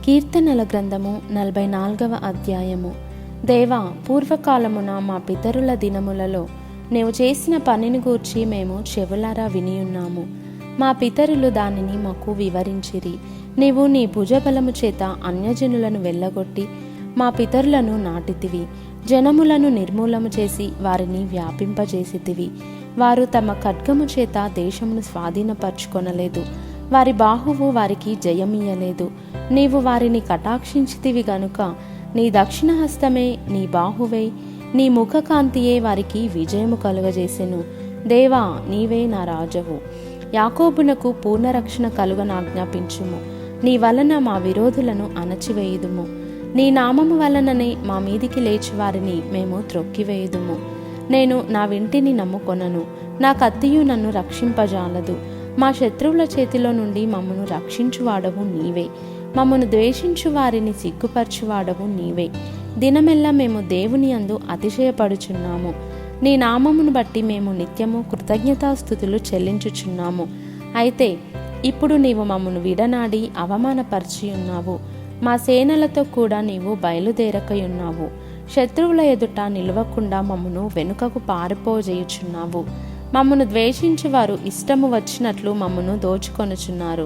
కీర్తనల గ్రంథము 44వ అధ్యాయము. దేవా, పూర్వకాలమున మా పితరుల దినములలో నీవు చేసిన పనిని గూర్చి మేము చెవులారా వినియున్నాము. మా పితరులు దానిని మాకు వివరించిరి. నీవు నీ భుజబలము చేత అన్యజనులను వెళ్ళగొట్టి మా పితరులను నాటితివి. జనములను నిర్మూలము చేసి వారిని వ్యాపింపజేసితివి. వారు తమ ఖడ్గము చేత దేశమును స్వాధీనపరచుకొనలేదు. వారి బాహువు వారికి జయమియ్యలేదు. నీవు వారిని కటాక్షించితివి గనుక నీ దక్షిణ హస్తమే, నీ బాహువే, నీ ముఖకాంతియే వారికి విజయము కలుగజేసెను. దేవా, నీవే నా రాజవు. యాకోబునకు పూర్ణరక్షణ కలుగనాజ్ఞాపించుము. నీ వలన మా విరోధులను అణచివేయుదుము. నీ నామము వలననే మా మీదికి లేచి వారిని మేము త్రొక్కివేయుదుము. నేను నా వింటిని నమ్ముకొనను, నా కత్తియు నన్ను రక్షింపజాలదు. మా శత్రువుల చేతిలో నుండి మమ్మను రక్షించువాడవు నీవే. మమ్మను ద్వేషించు వారిని సిగ్గుపరచువాడవు నీవే. దినమెల్లా మేము దేవుని యందు అతిశయపడుచున్నాము. నీ నామమును బట్టి మేము నిత్యము కృతజ్ఞతాస్తుతులు చెల్లించుచున్నాము. అయితే ఇప్పుడు నీవు మమ్మను విడనాడి అవమానపరిచియున్నావు. మా సేనలతో కూడా నీవు బయలుదేరకయున్నావు. శత్రువుల ఎదుట నిలవకుండా మమ్మను వెనుకకు పారిపోజేయుచున్నావు. మమ్మను ద్వేషించి వారు ఇష్టము వచ్చినట్లు మమ్మను దోచుకొనుచున్నారు.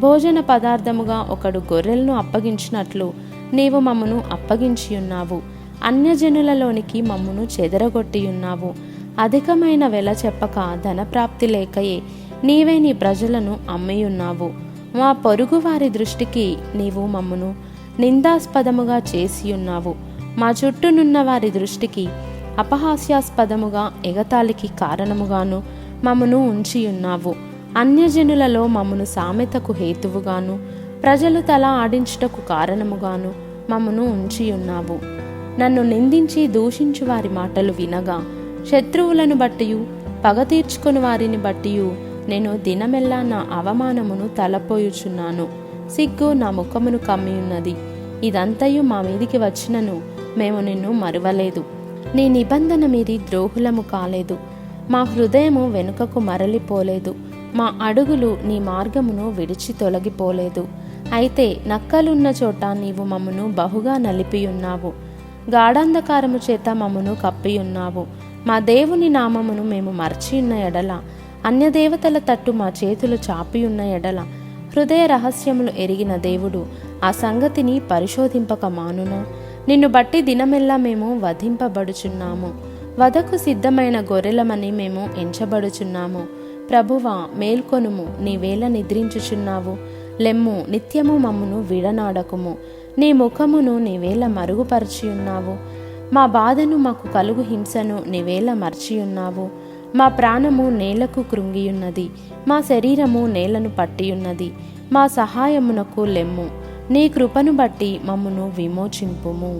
భోజన పదార్థముగా ఒకడు గొర్రెలను అప్పగించినట్లు నీవు మమ్మను అప్పగించియున్నావు. అన్యజనులలోనికి మమ్మను చెదరగొట్టియున్నావు. అధికమైన వెల చెప్పక ధనప్రాప్తి లేకయే నీవే నీ ప్రజలను అమ్మియున్నావు. మా పొరుగు వారి దృష్టికి నీవు మమ్మను నిందాస్పదముగా చేసియున్నావు. మా చుట్టూనున్న వారి దృష్టికి అపహాస్యాస్పదముగా, ఎగతాళికి కారణముగాను మమ్మను ఉంచియున్నావు. అన్యజనులలో మమ్మను సామెతకు హేతువుగాను, ప్రజలు తల ఆడించుటకు కారణముగాను మమ్మను ఉంచియున్నావు. నన్ను నిందించి దూషించు వారి మాటలు వినగా, శత్రువులను బట్టియు పగ తీర్చుకుని వారిని బట్టియు నేను దినమెల్లా నా అవమానమును తలపోయుచున్నాను. సిగ్గు నా ముఖమును కమ్మియున్నది. ఇదంతయు మా మీదికి వచ్చినను మేము నిన్ను మరువలేదు. నీ నిబంధన మీరి ద్రోహులము కాలేదు. మా హృదయము వెనుకకు మరలిపోలేదు. మా అడుగులు నీ మార్గమును విడిచి తొలగిపోలేదు. అయితే నక్కలున్న చోట నీవు మమ్మను బహుగా నలిపియున్నావు. గాఢాంధకారము చేత మమ్మను కప్పియున్నావు. మా దేవుని నామమును మేము మర్చియున్న ఎడల, అన్యదేవతల తట్టు మా చేతులు చాపియున్న ఎడల, హృదయ రహస్యములు ఎరిగిన దేవుడు ఆ సంగతిని పరిశోధింపక మానునా? నిన్ను బట్టి దినమెల్లా మేము వధింపబడుచున్నాము. వధకు సిద్ధమైన గొర్రెలమని మేము ఎంచబడుచున్నాము. ప్రభువా, మేల్కొనుము, నీవేళ నిద్రించుచున్నావు. లెమ్ము, నిత్యము మమ్మును విడనాడకుము. నీ ముఖమును నీవేళ మరుగుపరిచియున్నావు. మా బాధను, మాకు కలుగు హింసను నీవేళ మర్చియున్నావు. మా ప్రాణము నేలకు కృంగియున్నది. మా శరీరము నేలను పట్టియున్నది. మా సహాయమునకు లెమ్ము. నీ కృపను బట్టి మమ్మును విమోచింపుము.